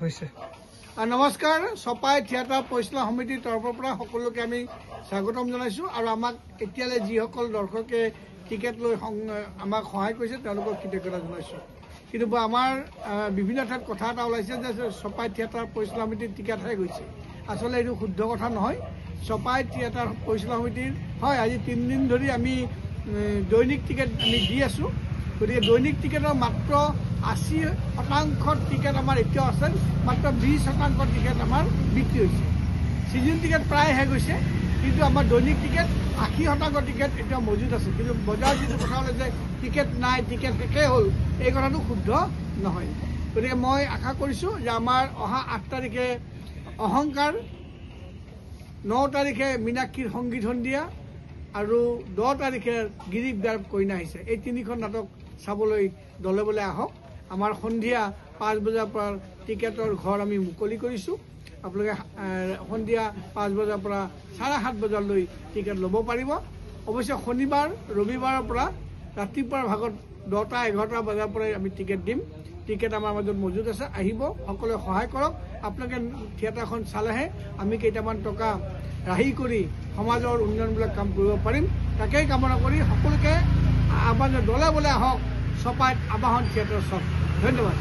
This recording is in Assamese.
হৈছে। নমস্কাৰ, চপাই থিয়েটাৰ পৰিচালনা সমিতিৰ তৰফৰ পৰা সকলোকে আমি স্বাগতম জনাইছোঁ আৰু আমাক এতিয়ালৈ যিসকল দৰ্শকে টিকেট লৈ আমাক সহায় কৰিছে তেওঁলোকক কৃতজ্ঞতা জনাইছোঁ। কিন্তু আমাৰ বিভিন্ন ঠাইত কথা এটা ওলাইছে যে চপাই থিয়েটাৰ পৰিচালনা সমিতিৰ টিকেট হে গৈছে। আচলতে এইটো শুদ্ধ কথা নহয়। চপাই থিয়েটাৰ পৰিচালনা সমিতিৰ হয় আজি 3 দিন ধৰি আমি দৈনিক টিকেট আমি দি আছোঁ। গতিকে দৈনিক টিকেটৰ মাত্ৰ 80% টিকেট আমাৰ এতিয়াও আছে, মাত্ৰ 20% টিকেট আমাৰ বিক্ৰী হৈছে। ছিজন টিকেট প্ৰায় শেষ হৈছে, কিন্তু আমাৰ দৈনিক টিকেট 80% টিকেট এতিয়া মজুত আছে। কিন্তু বজাৰত যিটো কথা হ'লে যে টিকেট নাই, টিকেট শেষেই হ'ল, এই কথাটো শুদ্ধ নহয়। গতিকে মই আশা কৰিছোঁ যে আমাৰ অহা 8 তাৰিখে অহংকাৰ, 9 তাৰিখে মীনাক্ষীৰ সংগীত সন্ধিয়া আৰু 10 তাৰিখে গিৰিকদাৰ কইনা আহিছে। এই 3খন নাটক চাবলৈ দলে বলে আহক। আমাৰ সন্ধিয়া 5 বজাৰ পৰা টিকেটৰ ঘৰ আমি মুকলি কৰিছোঁ। আপোনালোকে সন্ধিয়া 5 বজাৰ পৰা 7:30 বজালৈ টিকেট ল'ব পাৰিব। অৱশ্যে শনিবাৰ ৰবিবাৰৰ পৰা ৰাতিপুৱাৰ ভাগত 10-11 বজাৰ পৰাই আমি টিকেট দিম। টিকেট আমাৰ মাজত মজুত আছে, আহিব, সকলোৱে সহায় কৰক। আপোনালোকে থিয়েটাৰখন চালেহে আমি কেইটামান টকা ৰাহি কৰি সমাজৰ উন্নয়নবিলাক কাম কৰিব পাৰিম। তাকেই কামনা কৰি সকলোকে আমাৰ দলে বলে আহক, চপাইত আবাহন থিয়েটাৰ চাওক। ধন্যবাদ।